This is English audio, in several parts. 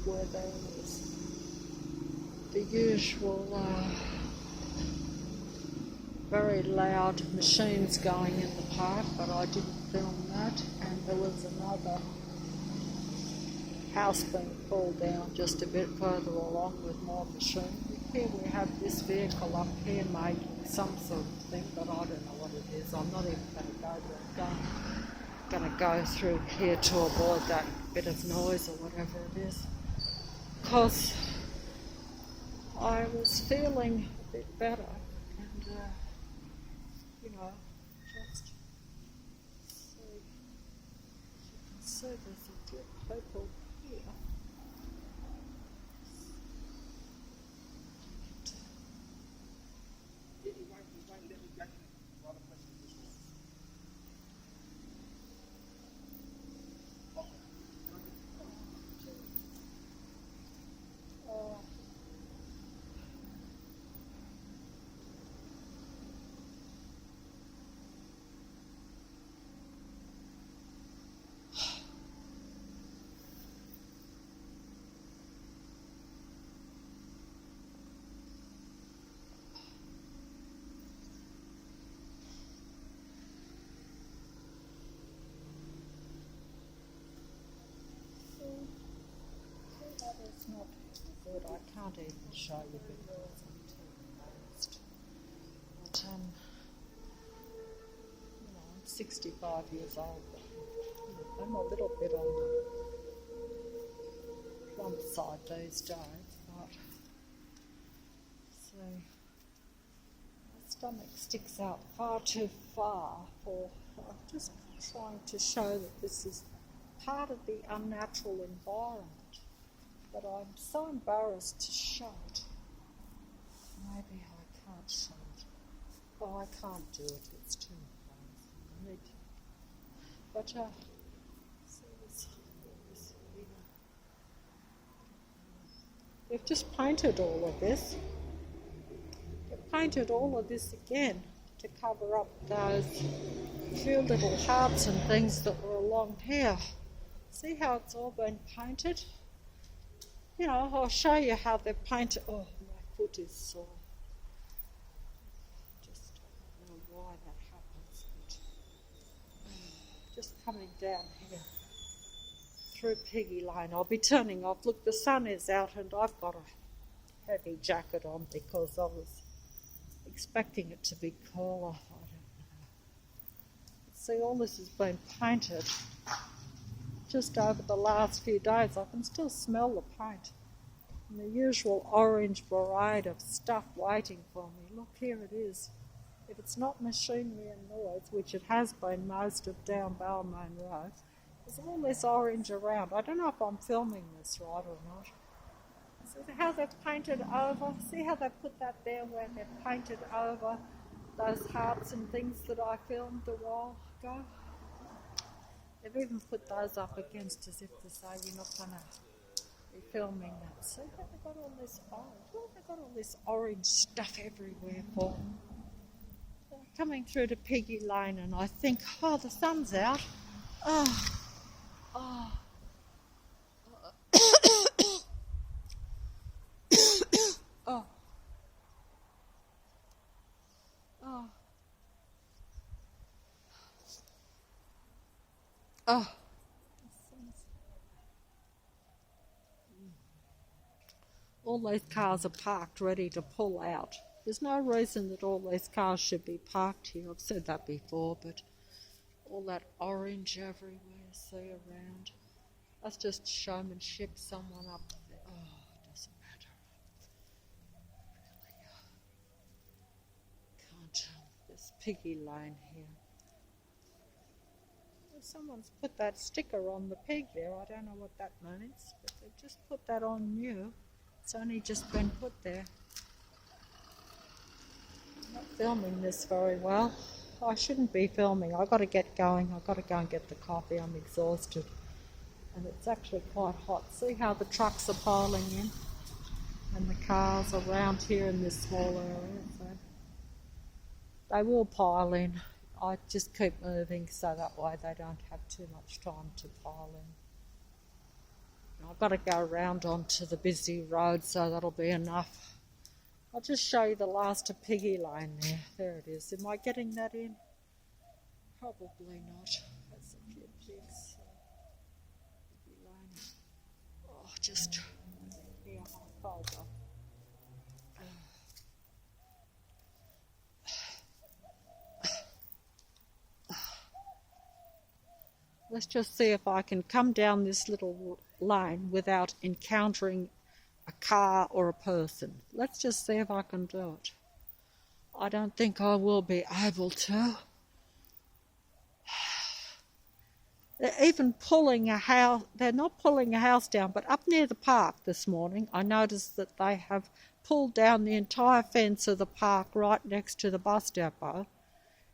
where there was the usual very loud machines going in the park, but I didn't film that. And there was another house being pulled down just a bit further along with more machinery. Here we have this vehicle up here making some sort of thing, but I don't know what it is. I'm not even going to go there. I'm going to go through here to avoid that bit of noise or whatever it is, because I was feeling a bit better, and just see, there's a few people here. It's not good. I can't even show you because I'm too embarrassed. But I'm 65 years old. But I'm a little bit on the plump side these days. But see, my stomach sticks out far too far for. I'm just trying to show that this is part of the unnatural environment. But I'm so embarrassed to show it. Maybe I can't show it. Oh, I can't do it. It's too embarrassing. I need to. But, see this here. They've just painted all of this. They've painted all of this again to cover up those few little hearts and things that were along here. See how it's all been painted? I'll show you how they've painted. Oh, my foot is sore. Just don't know why that happens. But, just coming down here through Piggy Lane. I'll be turning off. Look, the sun is out and I've got a heavy jacket on because I was expecting it to be cooler. I don't know. See, all this has been painted just over the last few days. I can still smell the paint and the usual orange parade of stuff waiting for me. Look, here it is. If it's not machinery and noise, which it has been most of down Balmain Road, there's all this orange around. I don't know if I'm filming this right or not. See how they've painted over? See how they put that there where they've painted over those hearts and things that I filmed a while ago? They've even put those up against as if to say you're not going to be filming that. See how they've got all this orange? What have they got all this orange stuff everywhere for? So coming through to Piggy Lane and I think, oh, the sun's out. Oh. Oh. Oh. Oh. Oh. All these cars are parked ready to pull out. There's no reason that all these cars should be parked here. I've said that before, but all that orange everywhere, see around. That's just showmanship, someone up there. Oh, it doesn't matter. Really, can't this Piggy Lane here. Well, someone's put that sticker on the pig there. I don't know what that means, but they've just put that on new. It's only just been put there. I'm not filming this very well. I shouldn't be filming. I've got to get going. I've got to go and get the coffee. I'm exhausted. And it's actually quite hot. See how the trucks are piling in? And the cars around here in this small area. So they will pile in. I just keep moving so that way they don't have too much time to pile in. I've got to go around onto the busy road, so that'll be enough. I'll just show you the last of Piggy Lane there. There it is. Am I getting that in? Probably not. That's a few pigs. Piggy Lane. Oh, just here, I'll fold up. Let's just see if I can come down this little lane without encountering a car or a person. Let's just see if I can do it. I don't think I will be able to. They're even pulling a house. They're not pulling a house down, but up near the park this morning, I noticed that they have pulled down the entire fence of the park right next to the bus depot,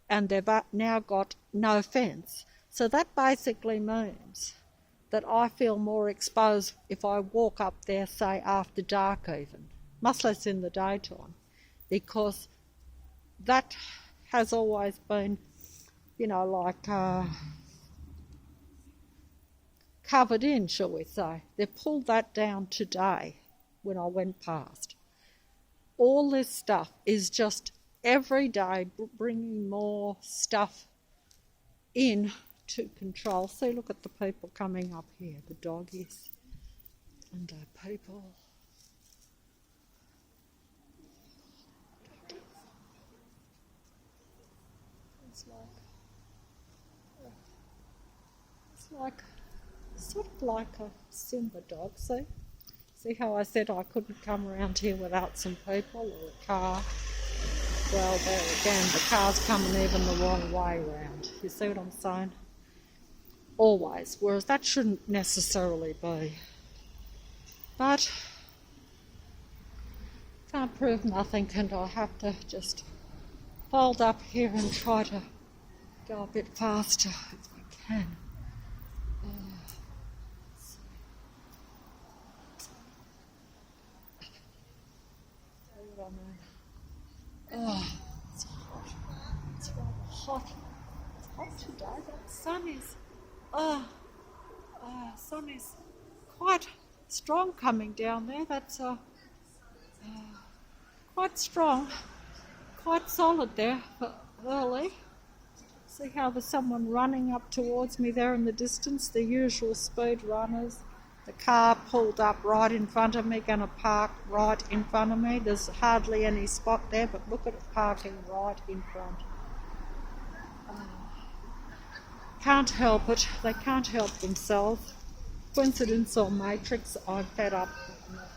and they've now got no fence. So that basically means that I feel more exposed if I walk up there, say, after dark even, much less in the daytime, because that has always been, like covered in, shall we say. They pulled that down today when I went past. All this stuff is just every day bringing more stuff in to control. See, look at the people coming up here, the doggies and our people. It's sort of like a Simba dog, see? See how I said I couldn't come around here without some people or a car? Well, there again, the car's coming even the wrong way round. You see what I'm saying? Always, whereas that shouldn't necessarily be. But can't prove nothing, and I have to just fold up here and try to go a bit faster if I can. Oh, it's hot. It's rather hot. It's hot today. That sun is, sun is quite strong coming down there. That's quite strong, quite solid there for early. See how there's someone running up towards me there in the distance, the usual speed runners. The car pulled up right in front of me, going to park right in front of me. There's hardly any spot there, but look at it parking right in front. Can't help it. They can't help themselves. Coincidence or matrix, I'm fed up. I'm not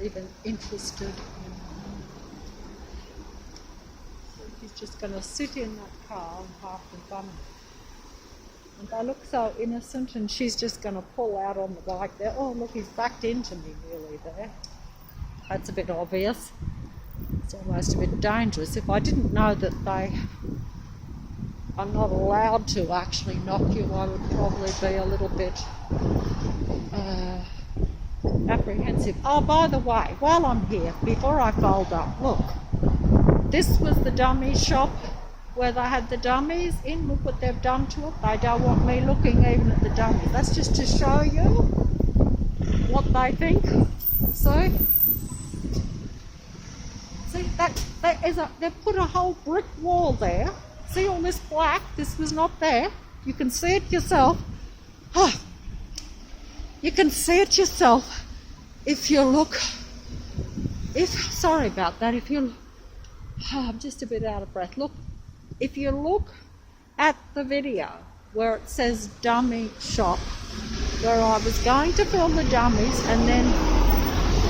even interested in. So he's just going to sit in that car and park in front of me. And they look so innocent, and she's just going to pull out on the bike there. Oh, look, he's backed into me nearly there. That's a bit obvious. It's almost a bit dangerous. If I didn't know that they are not allowed to actually knock you, I would probably be a little bit apprehensive. Oh, by the way, while I'm here, before I fold up, look, this was the dummy shop where they had the dummies in. Look what they've done to it. They don't want me looking even at the dummies. That's just to show you what they think. See, they've put a whole brick wall there. See all this black? This was not there. You can see it yourself. Oh, you can see it yourself if you look. Sorry about that. I'm just a bit out of breath. Look. If you look at the video where it says dummy shop, where I was going to film the dummies, and then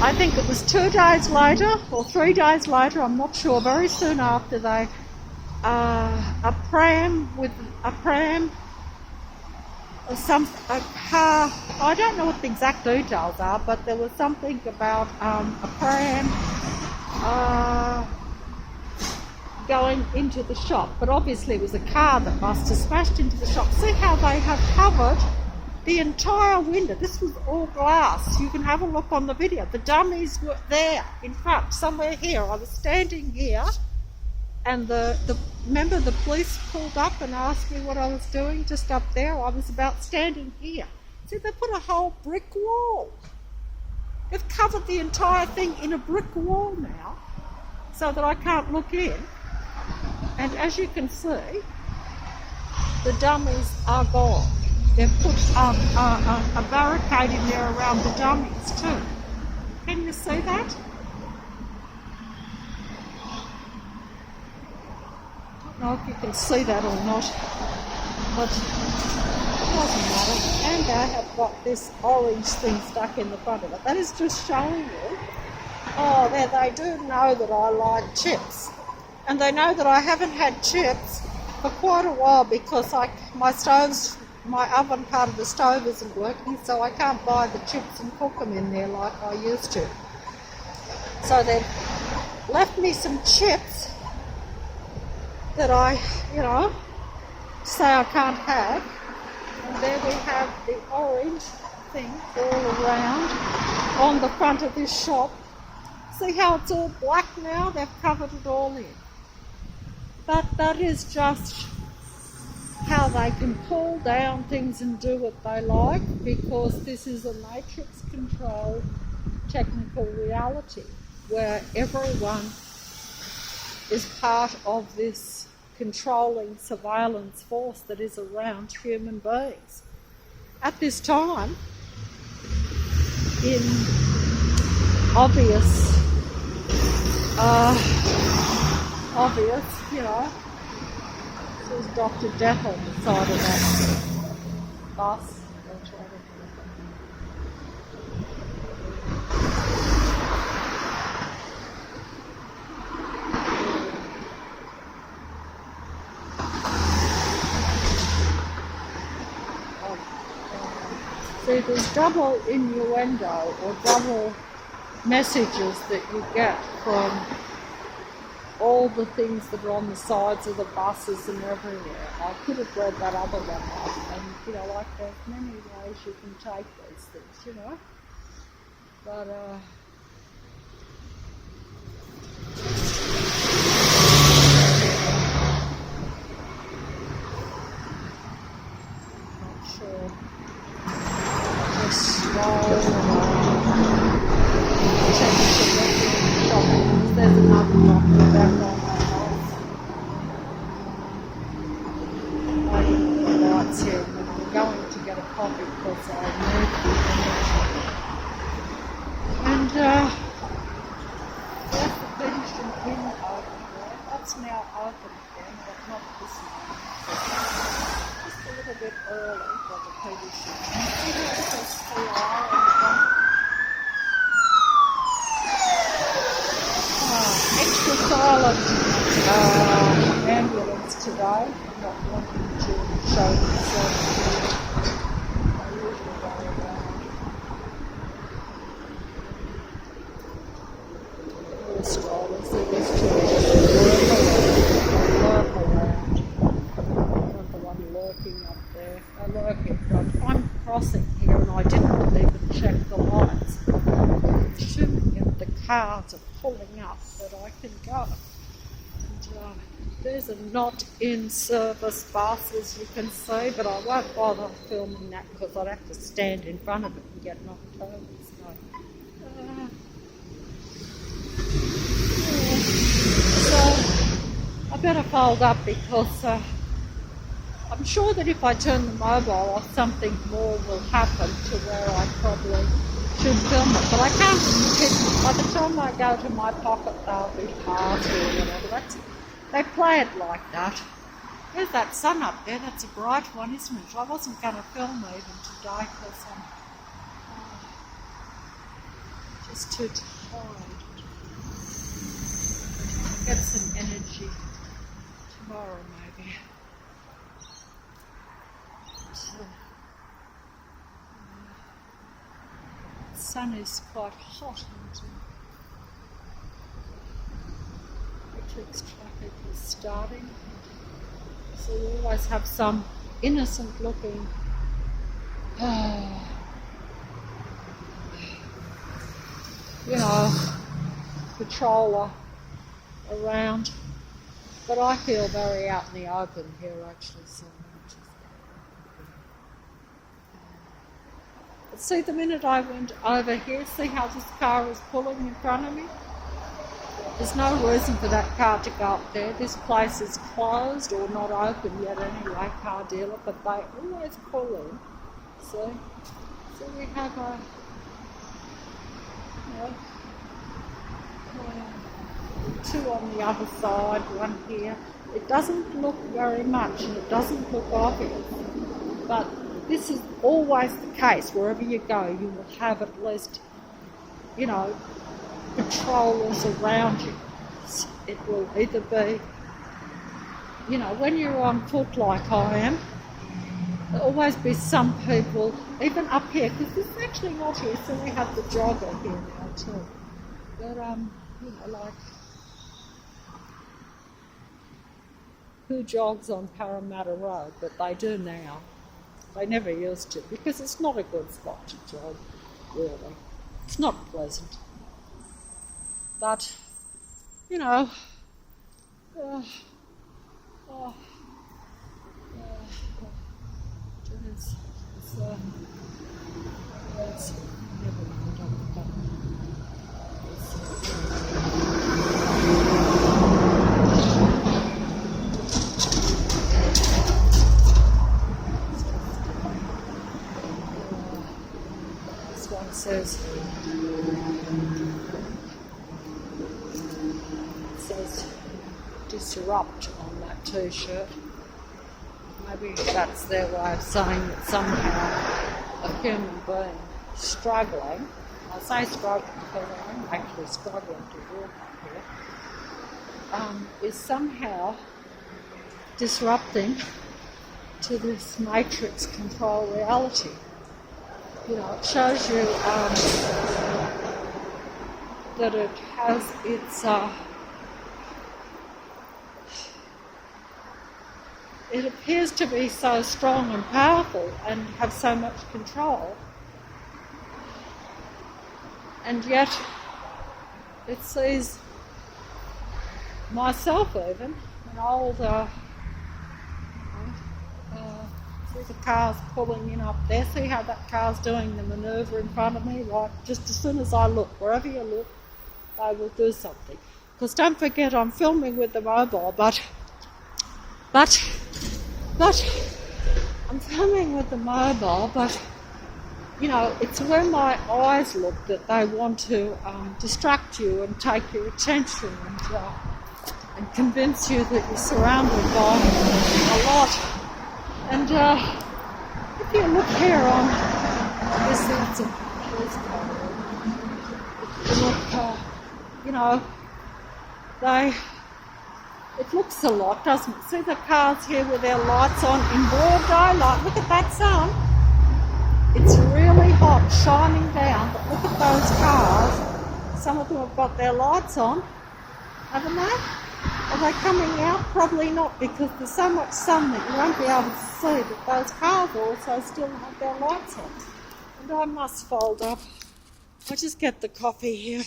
I think it was 2 days later or 3 days later, I'm not sure, very soon after, they a car, I don't know what the exact details are, but there was something about a pram going into the shop, but obviously it was a car that must have smashed into the shop. See how they have covered the entire window. This was all glass. You can have a look on the video. The dummies were there in front, somewhere here. I was standing here, and remember the police pulled up and asked me what I was doing just up there. I was about standing here. See, they put a whole brick wall. They've covered the entire thing in a brick wall now so that I can't look in. And as you can see, the dummies are gone. They've put a barricade in there around the dummies too. Can you see that? I don't know if you can see that or not, but it doesn't matter. And I have got this orange thing stuck in the front of it. That is just showing you, oh, they do know that I like chips. And they know that I haven't had chips for quite a while because my oven part of the stove isn't working, so I can't buy the chips and cook them in there like I used to. So they've left me some chips that I, say I can't have. And there we have the orange thing all around on the front of this shop. See how it's all black now? They've covered it all in. But that is just how they can pull down things and do what they like, because this is a matrix-controlled technical reality where everyone is part of this controlling surveillance force that is around human beings. At this time, in obvious, there's Dr. Death on the side of that bus. See, there's double innuendo or double messages that you get from all the things that are on the sides of the buses and everywhere. I could have read that other one out, and like there's many ways you can take these things, But not sure. Just there's another doctor back on my house. I didn't put the lights here, and I'm going to get a coffee because I moved the energy. And there's the pension inn open there. That's now open again, but not this morning. Just a little bit early for the pension. And it has CI on the front. Extra silent ambulance today. I'm not wanting to show myself. I usually go around. Little strollers, they're just to lurk around. Not the one lurking up there. I lurk in front. I'm crossing here and I didn't even check the lights. Assuming if the cars are pulling up that I can go. And there's a not in service bus, as you can see, but I won't bother filming that because I'd have to stand in front of it and get knocked over. So I better fold up because I'm sure that if I turn the mobile off, something more will happen to where I probably should film it, but I can't keep, by the time I go to my pocket they'll be past or whatever. They play it like that. There's that sun up there, that's a bright one, isn't it? I wasn't going to film even today because I'm just too tired. I'll get some energy tomorrow maybe. The sun is quite hot and Matrix traffic is starting. So you always have some innocent looking patroller around. But I feel very out in the open here actually, so See, the minute I went over here, see how this car is pulling in front of me? There's no reason for that car to go up there. This place is closed or not open yet anyway, car dealer, but they always pull in. See? So we have a, two on the other side, one here. It doesn't look very much and it doesn't look obvious, but this is always the case. Wherever you go, you will have at least, patrollers around you. It will either be, when you're on foot like I am, there'll always be some people, even up here, because this is actually not here, so we have the jogger here now too. But, like, who jogs on Parramatta Road? But they do now. They never used to, because it's not a good spot to jog, really. It's not pleasant. But, never mind. This one says disrupt on that t-shirt. Maybe that's their way of saying that somehow a human being struggling, I say struggling because I'm actually struggling to walk up here, is somehow disrupting to this matrix control reality. It shows you that it has its it appears to be so strong and powerful and have so much control, and yet it sees myself even, an old, see the car's pulling in up there, see how that car's doing the manoeuvre in front of me, right? Just as soon as I look, wherever you look, they will do something. Because don't forget, I'm filming with the mobile, but I'm filming with the mobile, but it's where my eyes look that they want to distract you and take your attention and convince you that you're surrounded by a lot. And if you look here on, obviously it's a police car, it looks a lot, doesn't it? See the cars here with their lights on in broad daylight. Look at that sun. It's really hot, shining down, but look at those cars. Some of them have got their lights on, haven't they? Are they coming out? Probably not, because there's so much sun that you won't be able to see that those cars also still have their lights on. And I must fold up. I'll just get the coffee here.